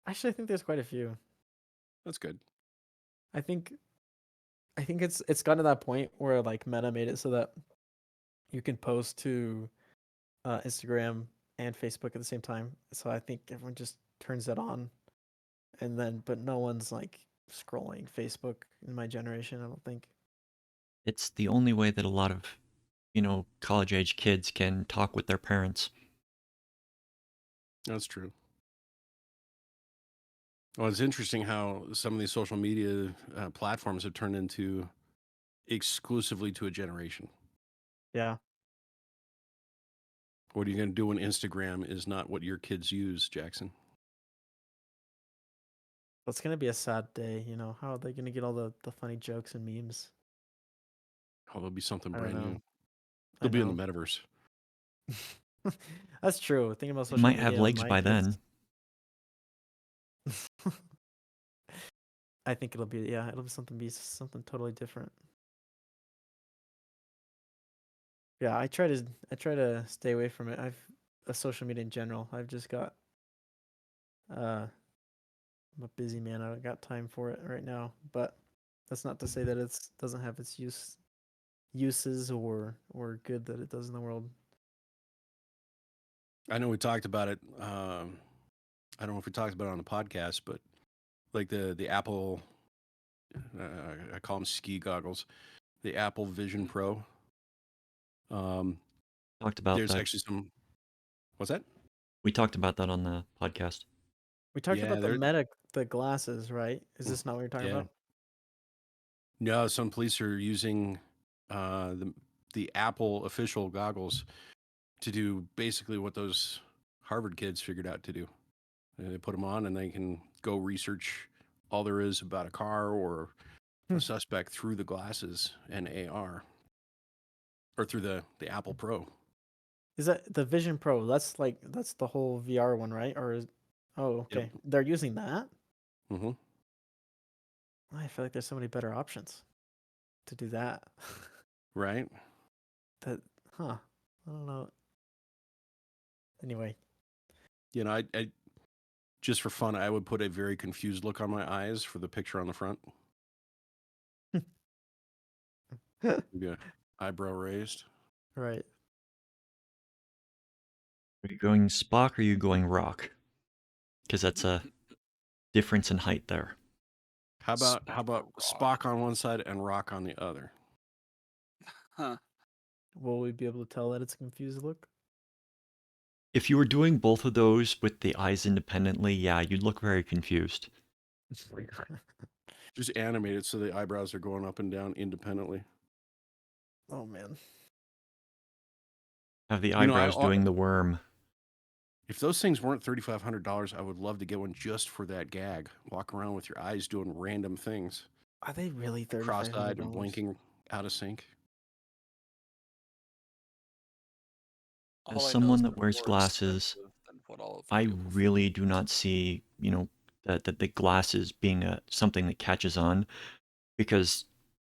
Actually, I think there's quite a few. That's good. I think it's gotten to that point where like Meta made it so that you can post to Instagram and Facebook at the same time. So I think everyone just turns that on, and then but no one's like scrolling Facebook in my generation. I don't think. It's the only way that a lot of, college age kids can talk with their parents. That's true. Well, it's interesting how some of these social media platforms have turned into exclusively to a generation. Yeah. What are you going to do when Instagram is not what your kids use, Jackson? It's gonna be a sad day, you know. How are they gonna get all the funny jokes and memes? Oh, there'll be something I don't brand new. know. I They'll be in the know. metaverse. That's true. Thinking about They social might have media, legs my by kids. then. I think it'll be something totally different. Yeah, I try to stay away from it. Social media in general. I've just got I'm a busy man. I don't got time for it right now. But that's not to say that it's doesn't have its uses or good that it does in the world. I know we talked about it. I don't know if we talked about it on the podcast, but like the Apple, I call them ski goggles, the Apple Vision Mm. Pro. Talked about There's that. actually some. What's that? We talked about that on the podcast. We talked Yeah, about the glasses, right? Is this not what you're talking yeah. about? No, some police are using uh, the the Apple official goggles to do basically what those Harvard kids figured out to do. They put them on and they can go research all there is about a car or Hmm. a suspect through the glasses and AR or through the Apple Pro. Is that the Vision Pro? That's the whole VR one, right? Oh, Yep. okay. They're using that? Mm-hmm. I feel like there's so many better options to do that. Right. That, huh? I don't know. Anyway, You know, I just for fun, I would put a very confused look on my eyes for the picture on the front. Maybe a eyebrow raised. right. Are you going Spock or are you going Rock? Because that's a difference in height there. How about Spock or Rock? Spock on one side and Rock on the other? Huh. Will we be able to tell that it's a confused look? If you were doing both of those with the eyes independently, yeah, you'd look very confused. Just animate it so the eyebrows are going up and down independently. Oh man. Have the You know, eyebrows doing the worm. if those things weren't $3,500, I would love to get one just for that gag. Walk around with your eyes doing random things, Are they really cross-eyed and $3,500? blinking out of sync. As All I know is someone that they're wears more glasses, expensive than what I'll ever I be able to really do not see, that the glasses being something that catches on, because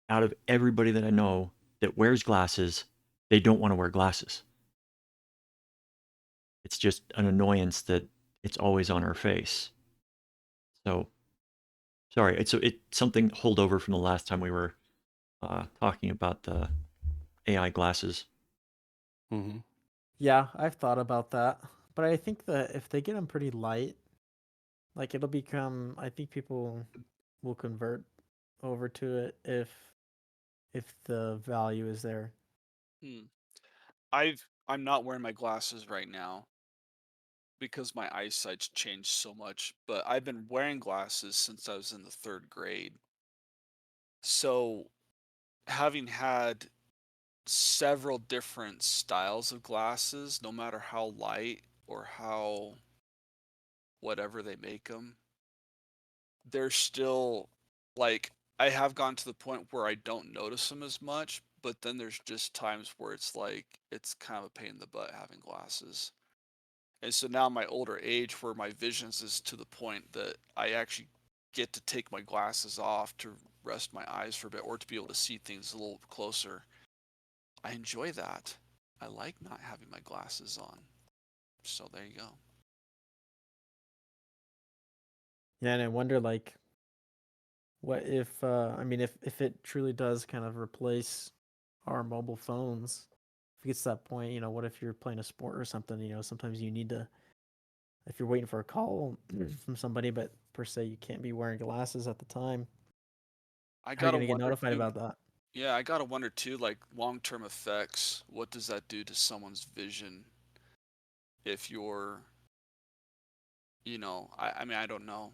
out of everybody that I know that wears glasses, they don't want to wear glasses. It's just an annoyance that it's always on our face. So, sorry, it's something holdover from the last time we were talking about the AI glasses. Mm-hmm. Yeah, I've thought about that. But I think that if they get them pretty light, like it'll become, I think people will convert over to it if the value is there. Hmm. I'm not wearing my glasses right now because my eyesight's changed so much, but I've been wearing glasses since I was in the third grade. So having had several different styles of glasses, no matter how light or how whatever they make them, they're still like I have gone to the point where I don't notice them as much, but then there's just times where it's like it's kind of a pain in the butt having glasses. And so now my older age where my visions is to the point that I actually get to take my glasses off to rest my eyes for a bit or to be able to see things a little closer. I enjoy that. I like not having my glasses on. So there you go. Yeah, and I wonder like what if I mean if it truly does kind of replace our mobile phones. If it gets to that point, what if you're playing a sport or something, sometimes you need to if you're waiting for a call from somebody, but per se you can't be wearing glasses at the time. I How are you gotta gonna get wonder notified too. about that? Yeah, I gotta wonder too, like long-term effects. What does that do to someone's vision if you're, I mean, I don't know.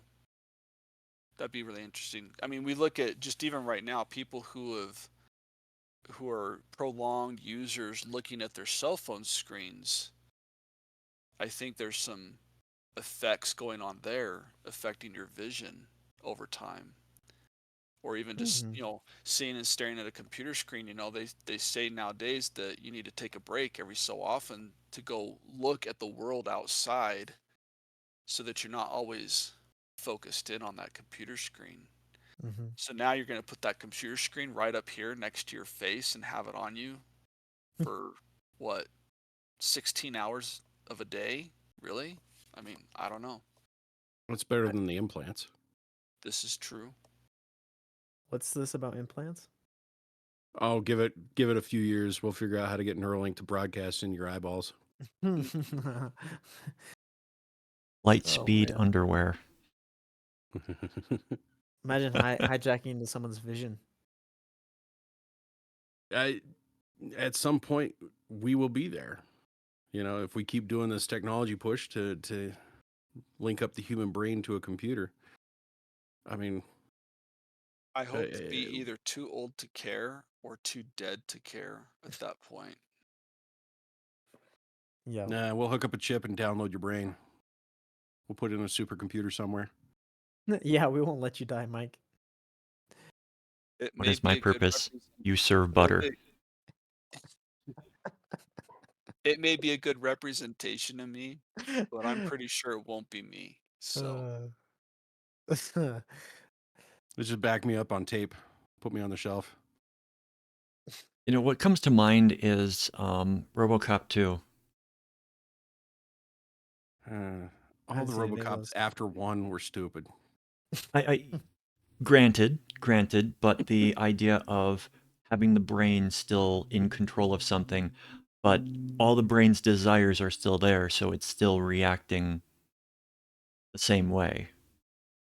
That'd be really interesting. I mean, we look at just even right now, people who are prolonged users looking at their cell phone screens. I think there's some effects going on there affecting your vision over time. Or even just, Mhm. seeing and staring at a computer screen, they say nowadays that you need to take a break every so often to go look at the world outside so that you're not always focused in on that computer screen. Mhm. So now you're going to put that computer screen right up here next to your face and have it on you for what, 16 hours of a day? Really? I mean, I don't know. It's better I- than the implants. This is true. What's this about implants? Oh, give it a few years. We'll figure out how to get Neuralink to broadcast in your eyeballs. Light Oh speed man. underwear. Imagine hijacking into someone's vision. I, at some point, we will be there. If we keep doing this technology push to link up the human brain to a computer. I mean, I uh, hope to be either too old to care or too dead to care at that point. Yeah. nah, we'll hook up a chip and download your brain. We'll put it in a supercomputer somewhere. Yeah, we won't let you die, Mike. It What may is my be a good purpose? You serve butter. it may be a good representation of me, but I'm pretty sure it won't be me. So Uh, Just back me up on tape. Put me on the shelf. What comes to mind is RoboCop 2. All haven't the seen any of RoboCops those. after one were stupid. I granted, but the idea of having the brain still in control of something, but all the brain's desires are still there, so it's still reacting the same way,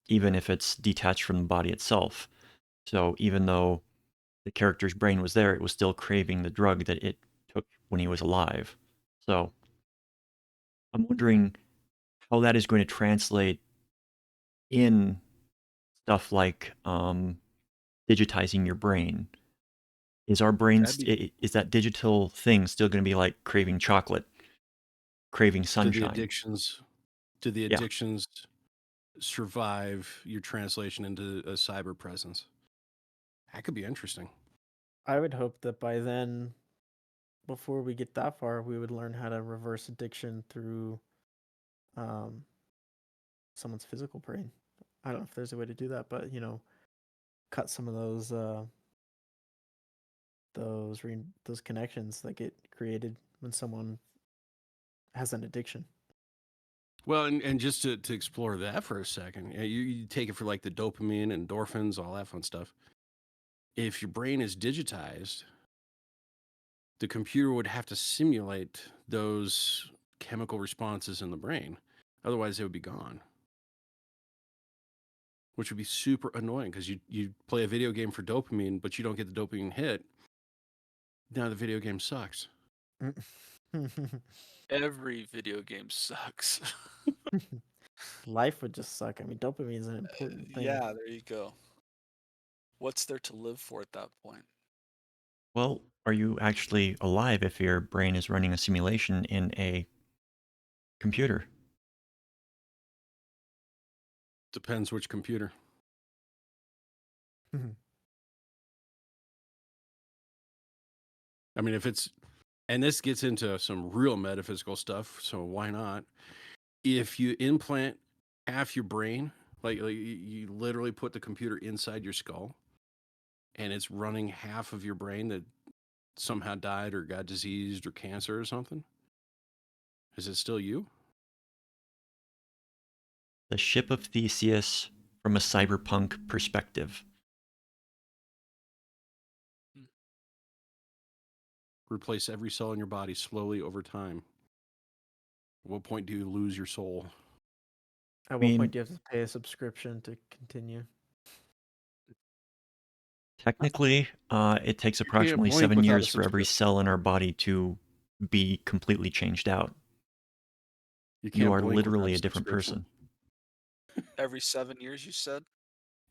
even if it's detached from the body itself. So even though the character's brain was there, it was still craving the drug that it took when he was alive. So I'm wondering how that is going to translate in stuff like digitizing your brain. Is our That'd brains, be is that digital thing still going to be like craving chocolate, craving do the sunshine? addictions do the Yeah. addictions survive your translation into a cyber presence? That could be interesting. I would hope that by then, before we get that far, we would learn how to reverse addiction through um, someone's physical brain. I don't know if there's a way to do that, but cut some of those connections that get created when someone has an addiction. Well, and just to explore that for a second, you take it for like the dopamine, endorphins, all that fun stuff. If your brain is digitized, the computer would have to simulate those chemical responses in the brain. Otherwise, they would be gone, which would be super annoying because you play a video game for dopamine, but you don't get the dopamine hit. Now the video game sucks. every video game sucks. Life would just suck. I mean, dopamine is an important thing. Yeah, there you go. What's there to live for at that point? Well, are you actually alive if your brain is running a simulation in a computer? Depends which computer. I mean, if it's, and this gets into some real metaphysical stuff, so why not? If you implant half your brain, like you literally put the computer inside your skull and it's running half of your brain that somehow died or got diseased or cancer or something, is it still you? The ship of Theseus from a cyberpunk perspective. Hmm. Replace every cell in your body slowly over time. At what point do you lose your soul? At I what point mean, do you have to pay a subscription to continue? technically, it takes You can't approximately blink 7 without a years for every subscription. cell in our body to be completely changed out. You You can't are blink without literally a a different subscription. person. Every 7 years, you said?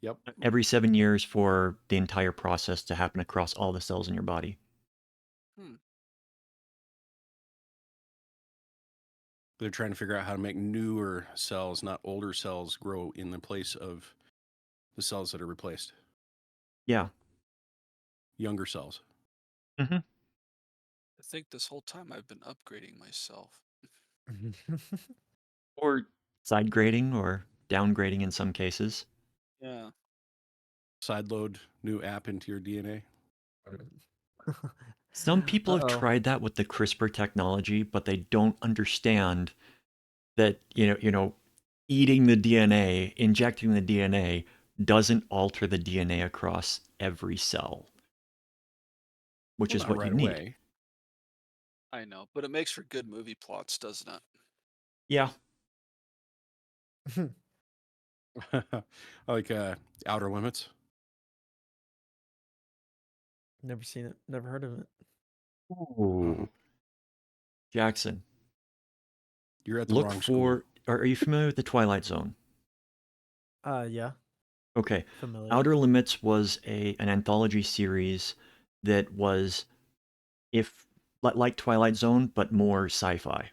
Yep. Every 7 years for the entire process to happen across all the cells in your body. Hmm. They're trying to figure out how to make newer cells, not older cells, grow in the place of the cells that are replaced. Yeah. Younger cells. Mm-hmm. I think this whole time I've been upgrading myself. Or side grading or downgrading in some cases. Yeah. Sideload new app into your DNA. Some people have Uh-oh. tried that with the CRISPR technology, but they don't understand that, eating the DNA, injecting the DNA doesn't alter the DNA across every cell, which Well, is not what you right need. away. I know, but it makes for good movie plots, doesn't it? Yeah. Like Outer Limits. Never seen it. Never heard of it. Ooh. Jackson, You're at the look wrong school. for. Are you familiar with the Twilight Zone? Yeah, Okay. familiar. Outer Limits was an anthology series that was if like Twilight Zone, but more sci-fi.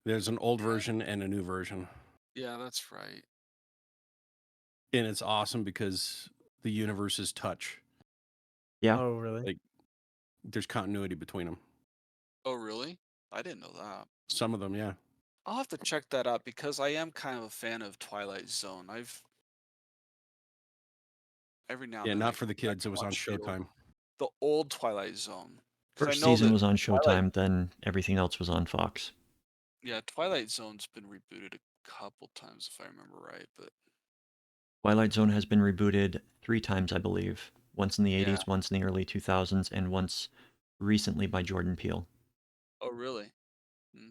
There's an old Yeah. version and a new version. Yeah, that's right. And it's awesome because the universes touch. Yeah. Oh, really? Like there's continuity between them. Oh, really? I didn't know that. Some of them, yeah. I'll have to check that out because I am kind of a fan of Twilight Zone. Every now and Yeah, then I not go for the back kids. It and was on watch Showtime. the old Twilight Zone because I First know season that was on Twilight, Showtime, then everything else was on Fox. yeah, Twilight Zone's been rebooted a couple times if I remember right, but Twilight Zone has been rebooted 3 times, I believe. Once in the yeah. 80s, once in the early 2000s, and once recently by Jordan Peele. Oh, really? Hmm.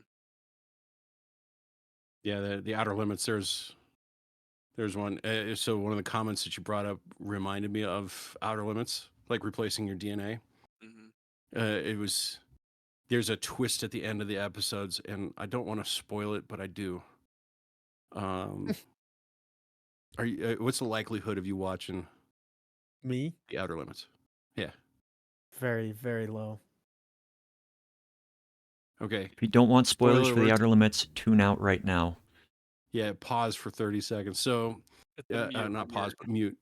Yeah, the Outer Limits. There's one. So one of the comments that you brought up reminded me of Outer Limits, like replacing your DNA. Hmm. It was there's a twist at the end of the episodes, and I don't want to spoil it, but I do. Are you? What's the likelihood of you watching Me? the Outer Limits? Yeah. Very, very low. Okay. If you don't want spoilers Spoiler for the alert. Outer Limits, tune out right now. Yeah. Pause for 30 seconds. So, Hit the mute not pause, mark. but mute.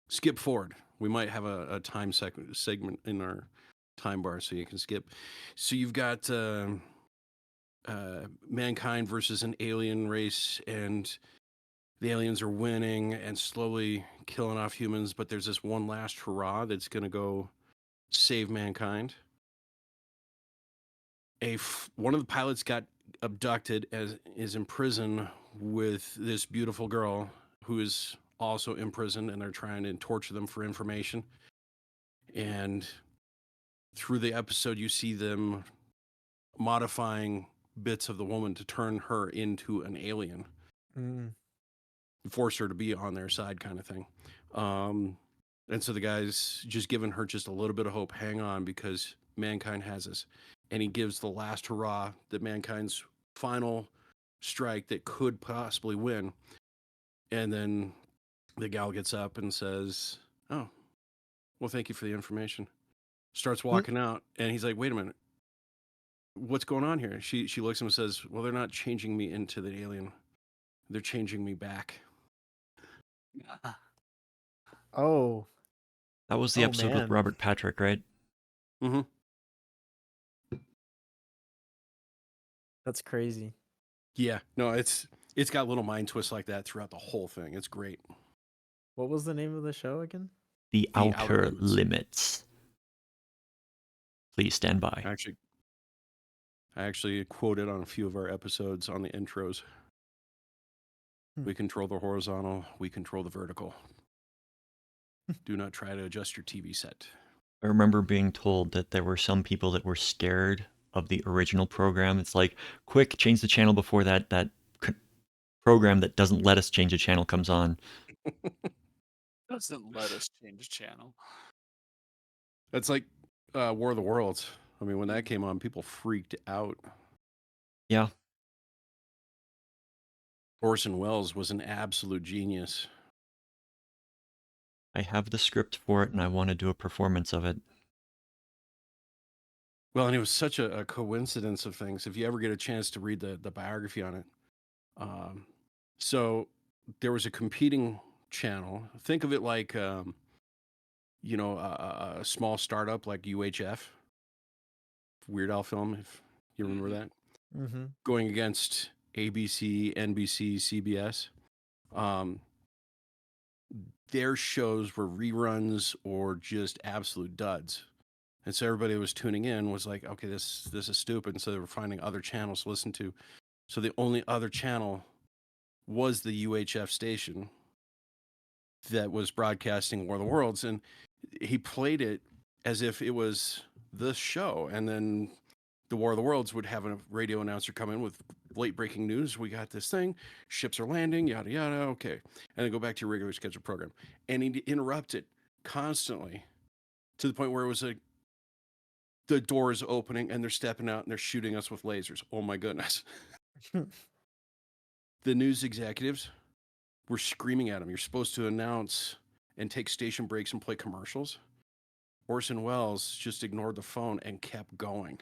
Skip forward. We might have a time segment in our time bar, so you can skip. So you've got mankind versus an alien race, and the aliens are winning and slowly killing off humans. But there's this one last hurrah that's going to go save mankind. One of the pilots got abducted, as is in prison with this beautiful girl who is also imprisoned, and they're trying to torture them for information. And through the episode, you see them modifying bits of the woman to turn her into an alien, Mm. force her to be on their side, kind of thing. And so the guy's just giving her just a little bit of hope. Hang on, because mankind has us. And he gives the last hurrah, that mankind's final strike that could possibly win. And then the gal gets up and says, "Oh, well, thank you for the information." Starts walking out, and he's like, "Wait a minute, what's going on here?" She looks at him and says, "Well, they're not changing me into the alien. They're changing me back." Oh, That was the oh episode with man, Robert Patrick, right? Mm-hmm. that's crazy. Yeah, no, it's got little mind twists like that throughout the whole thing. It's great. What was the name of the show again? The The Outer Outer Limits. Limits. Please stand by. Actually, I actually quoted on a few of our episodes on the intros. We control the horizontal, we control the vertical. Do not try to adjust your TV set. I remember being told that there were some people that were scared of the original program. It's like, quick, change the channel before that program that doesn't let us change the channel comes on. Doesn't let us change channel. That's like War of the Worlds. I mean, when that Mhm. came on, people freaked out. Yeah. Orson Welles was an absolute genius. I have the script for it, and I want to do a performance of it. Well, and it was such a coincidence of things. If you ever get a chance to read the biography on it, so there was a competing channel. Think of it like a small startup like UHF, Weird Al film, if you remember that, Mm-hmm. going against ABC, NBC, CBS. Their shows were reruns or just absolute duds. And so everybody that was tuning in was like, okay, this is stupid. And so they were finding other channels to listen to. So the only other channel was the UHF station that was broadcasting War of the Worlds. And he played it as if it was the show. And then the War of the Worlds would have a radio announcer come in with late breaking news. We got this thing. Ships are landing, yada, yada. Okay. And then go back to your regular scheduled program. And he'd interrupt it constantly to the point where it was like, the door is opening and they're stepping out and they're shooting us with lasers. Oh my goodness. The news executives were screaming at him. You're supposed to announce and take station breaks and play commercials. Orson Welles just ignored the phone and kept going.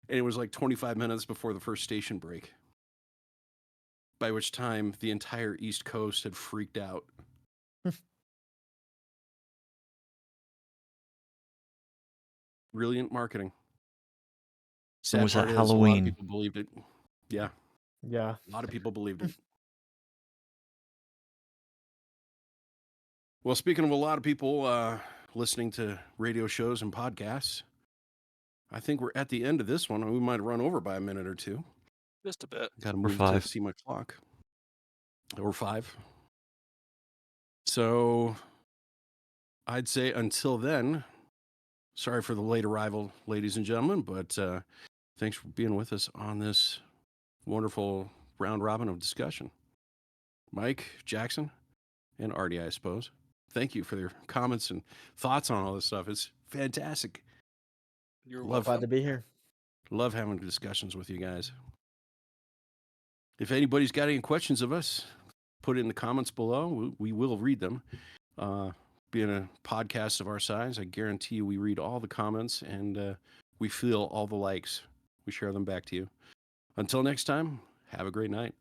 And it was like 25 minutes before the first station break, by which time the entire East Coast had freaked out. Brilliant marketing. And Sad was that part is a lot of Halloween? people believed it. Yeah, Yeah. a lot of people believed it. Well, speaking of a lot of people listening to radio shows and podcasts, I think we're at the end of this one. We might run over by a minute or two. Just a bit. Got to Or move to 5. see my clock. Or 5. So I'd say until then, sorry for the late arrival, ladies and gentlemen, but thanks for being with us on this wonderful round robin of discussion. Mike, Jackson, and Artie, I suppose. Thank you for your comments and thoughts on all this stuff. It's fantastic. You're Love Glad to welcome. be here. Love having discussions with you guys. If anybody's got any questions of us, put it in the comments below. We will read them. Being a podcast of our size, I guarantee you we read all the comments and we feel all the likes. We share them back to you. Until next time, have a great night.